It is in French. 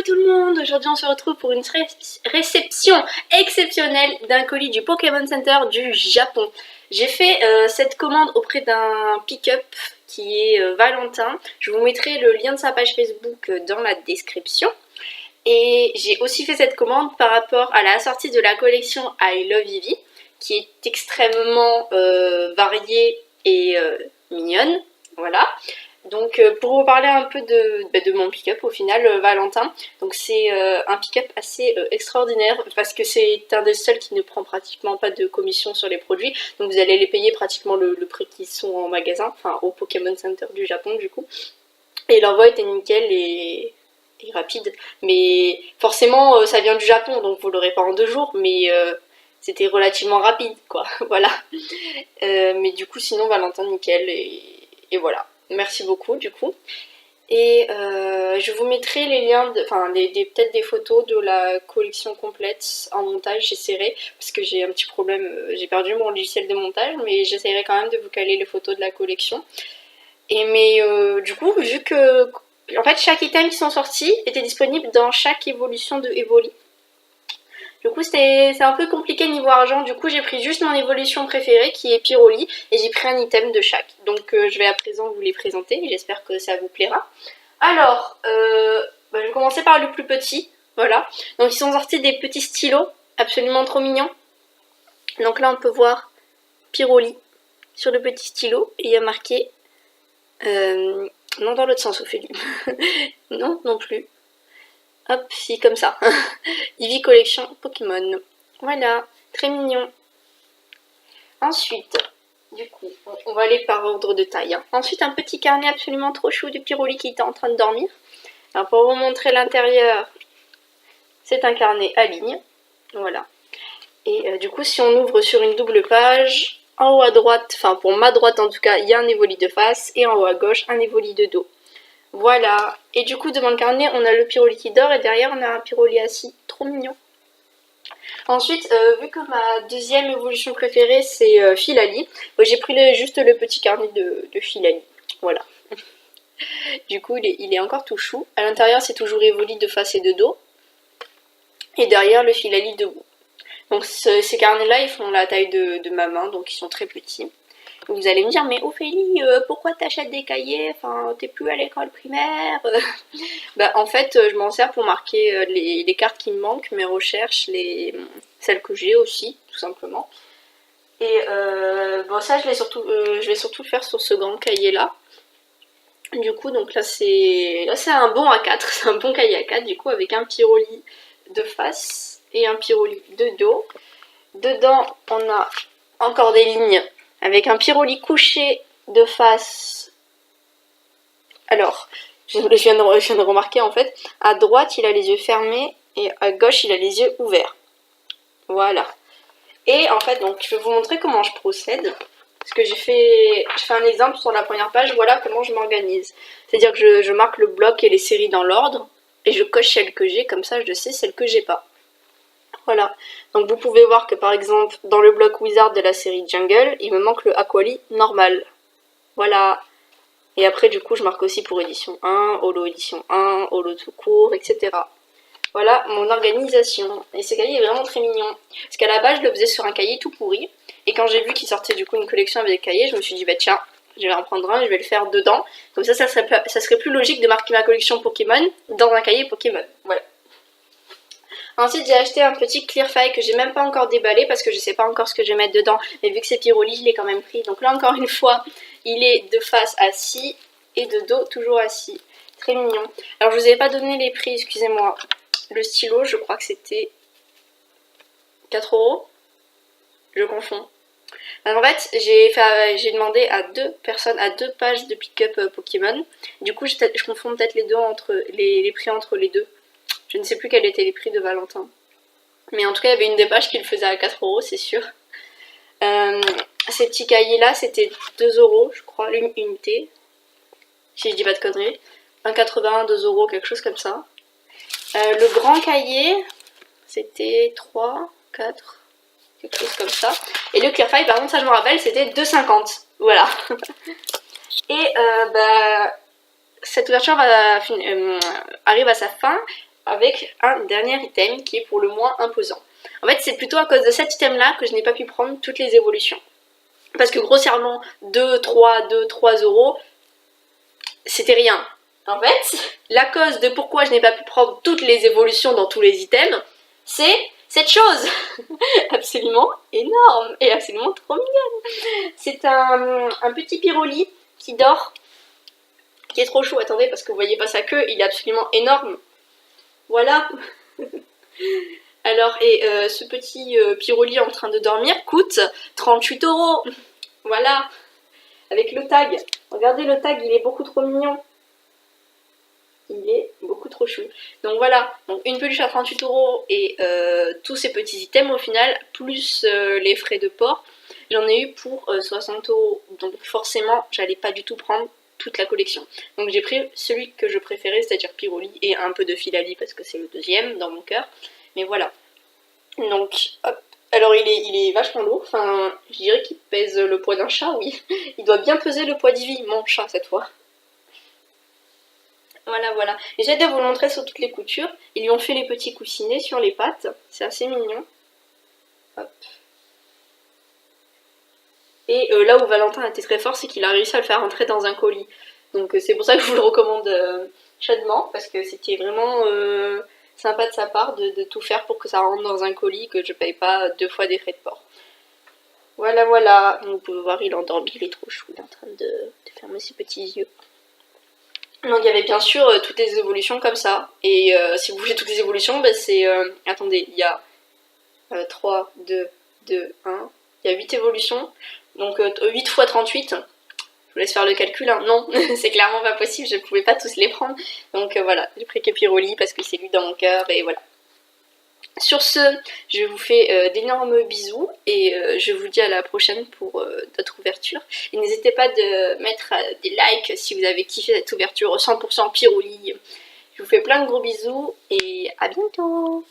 Coucou tout le monde, aujourd'hui on se retrouve pour une réception exceptionnelle d'un colis du Pokémon Center du Japon. J'ai fait cette commande auprès d'un pick-up qui est Valentin. Je vous mettrai le lien de sa page Facebook dans la description. Et j'ai aussi fait cette commande par rapport à la sortie de la collection I Love Eevee, qui est extrêmement variée et mignonne. Voilà. Donc pour vous parler un peu de mon pick-up au final, Valentin, donc c'est un pick-up assez extraordinaire parce que c'est un des seuls qui ne prend pratiquement pas de commission sur les produits, donc vous allez les payer pratiquement le prix qu'ils sont en magasin, enfin au Pokémon Center du Japon du coup, et l'envoi était nickel et rapide, mais forcément ça vient du Japon donc vous l'aurez pas en 2 jours, mais c'était relativement rapide quoi, voilà. Mais du coup sinon Valentin nickel et voilà. Merci beaucoup du coup. Et je vous mettrai les liens, peut-être des photos de la collection complète en montage, j'essaierai, parce que j'ai un petit problème, j'ai perdu mon logiciel de montage, mais j'essaierai quand même de vous caler les photos de la collection. Et du coup, vu que en fait chaque item qui sont sortis était disponible dans chaque évolution de Evoli. Du coup c'est un peu compliqué niveau argent, du coup j'ai pris juste mon évolution préférée qui est Pyroli et j'ai pris un item de chaque. Donc je vais à présent vous les présenter, j'espère que ça vous plaira. Alors, je vais commencer par le plus petit, voilà. Donc ils sont sortis des petits stylos, absolument trop mignons. Donc là on peut voir Pyroli sur le petit stylo et il y a marqué... non dans l'autre sens Ophélie, non, non plus. Hop, si, comme ça. Eevee Collection Pokémon. Voilà, très mignon. Ensuite, du coup, on va aller par ordre de taille. Hein. Ensuite, un petit carnet absolument trop chou de Pyroli qui était en train de dormir. Alors, pour vous montrer l'intérieur, c'est un carnet à ligne. Voilà. Et du coup, si on ouvre sur une double page, en haut à droite, enfin pour ma droite en tout cas, il y a un Evoli de face et en haut à gauche, un Evoli de dos. Voilà, et du coup devant le carnet on a le Pyroli qui dort et derrière on a un Pyroli assis, trop mignon. Ensuite, vu que ma deuxième évolution préférée c'est Filali, j'ai pris juste le petit carnet de Filali, voilà. Du coup il est encore tout chou, à l'intérieur c'est toujours Evoli de face et de dos, et derrière le Filali debout. Donc ces carnets là ils font la taille de ma main, donc ils sont très petits. Vous allez me dire, mais Ophélie, pourquoi t'achètes des cahiers? Enfin, t'es plus à l'école primaire. Bah, en fait, je m'en sers pour marquer les cartes qui me manquent, mes recherches, celles que j'ai aussi, tout simplement. Et bon, ça, je vais surtout le faire sur ce grand cahier-là. Du coup, donc là, c'est un bon A4, c'est un bon cahier A4, du coup, avec un Pyroli de face et un Pyroli de dos. Dedans, on a encore des lignes avec un Pyroli couché de face. Alors, je viens de remarquer en fait, à droite il a les yeux fermés et à gauche il a les yeux ouverts. Voilà. Et en fait, donc je vais vous montrer comment je procède. Parce que je fais un exemple sur la première page, voilà comment je m'organise. C'est-à-dire que je marque le bloc et les séries dans l'ordre et je coche celles que j'ai, comme ça je sais celles que j'ai pas. Voilà, donc vous pouvez voir que par exemple dans le bloc Wizard de la série Jungle, il me manque le Aquali normal. Voilà. Et après du coup je marque aussi pour édition 1, holo édition 1, holo tout court, etc. Voilà mon organisation. Et ce cahier est vraiment très mignon. Parce qu'à la base je le faisais sur un cahier tout pourri. Et quand j'ai vu qu'il sortait du coup une collection avec des cahiers, je me suis dit bah tiens, je vais en prendre un, je vais le faire dedans. Comme ça serait plus logique de marquer ma collection Pokémon dans un cahier Pokémon. Voilà. Ensuite j'ai acheté un petit clear file que j'ai même pas encore déballé parce que je sais pas encore ce que je vais mettre dedans. Mais vu que c'est Pyroli, je l'ai quand même pris. Donc là encore une fois, il est de face assis et de dos toujours assis. Très mignon. Alors je vous avais pas donné les prix, excusez-moi. Le stylo, je crois que c'était 4 €. Je confonds. En fait, j'ai demandé à 2 personnes, à 2 pages de pick-up Pokémon. Du coup, je confonds peut-être les deux les prix entre les deux. Je ne sais plus quels étaient les prix de Valentin. Mais en tout cas, il y avait une des pages qui le faisait à 4 €, c'est sûr. Ces petits cahiers-là, c'était 2 €, je crois, l'unité. Si je dis pas de conneries. 1,81, 2 €, quelque chose comme ça. Le grand cahier, c'était 3, 4, quelque chose comme ça. Et le clear file, par contre, ça je me rappelle, c'était 2,50. Voilà. Et cette ouverture arrive à sa fin. avec un dernier item qui est pour le moins imposant. En fait, c'est plutôt à cause de cet item-là que je n'ai pas pu prendre toutes les évolutions. Parce que grossièrement, 2-3 euros, c'était rien. En fait, la cause de pourquoi je n'ai pas pu prendre toutes les évolutions dans tous les items, c'est cette chose absolument énorme et absolument trop mignonne. C'est un petit pyroli qui dort, qui est trop chou. Attendez, parce que vous voyez pas sa queue, il est absolument énorme. Voilà. Alors, et ce petit pyroli en train de dormir coûte 38 euros. Voilà. Avec le tag. Regardez le tag, il est beaucoup trop mignon. Il est beaucoup trop chou. Donc voilà, donc une peluche à 38 euros et tous ces petits items au final, plus les frais de port, j'en ai eu pour 60 euros. Donc forcément, j'allais pas du tout prendre toute la collection. Donc j'ai pris celui que je préférais, c'est-à-dire Pyroli et un peu de Filali parce que c'est le deuxième dans mon cœur. Mais voilà. Donc, hop. Alors il est vachement lourd, enfin je dirais qu'il pèse le poids d'un chat, oui. Il doit bien peser le poids d'Ivy, mon chat cette fois. Voilà, voilà. J'essaie de vous le montrer sur toutes les coutures. Ils lui ont fait les petits coussinets sur les pattes. C'est assez mignon. Hop. Et là où Valentin était très fort, c'est qu'il a réussi à le faire rentrer dans un colis. Donc c'est pour ça que je vous le recommande chaudement, parce que c'était vraiment sympa de sa part de tout faire pour que ça rentre dans un colis, que je paye pas 2 fois des frais de port. Voilà, voilà. Donc, vous pouvez voir, il est endormi, il est trop chou, il est en train de fermer ses petits yeux. Donc il y avait bien sûr toutes les évolutions comme ça. Et si vous voulez toutes les évolutions, bah, c'est... attendez, il y a 3, 2, 2, 1... Il y a 8 évolutions. Donc 8 x 38. Je vous laisse faire le calcul. Hein. Non, c'est clairement pas possible, je ne pouvais pas tous les prendre. Donc voilà, j'ai pris que Pyroli parce que c'est lui dans mon cœur et voilà. Sur ce, je vous fais d'énormes bisous et je vous dis à la prochaine pour d'autres ouvertures. Et n'hésitez pas de mettre des likes si vous avez kiffé cette ouverture 100% Pyroli. Je vous fais plein de gros bisous et à bientôt!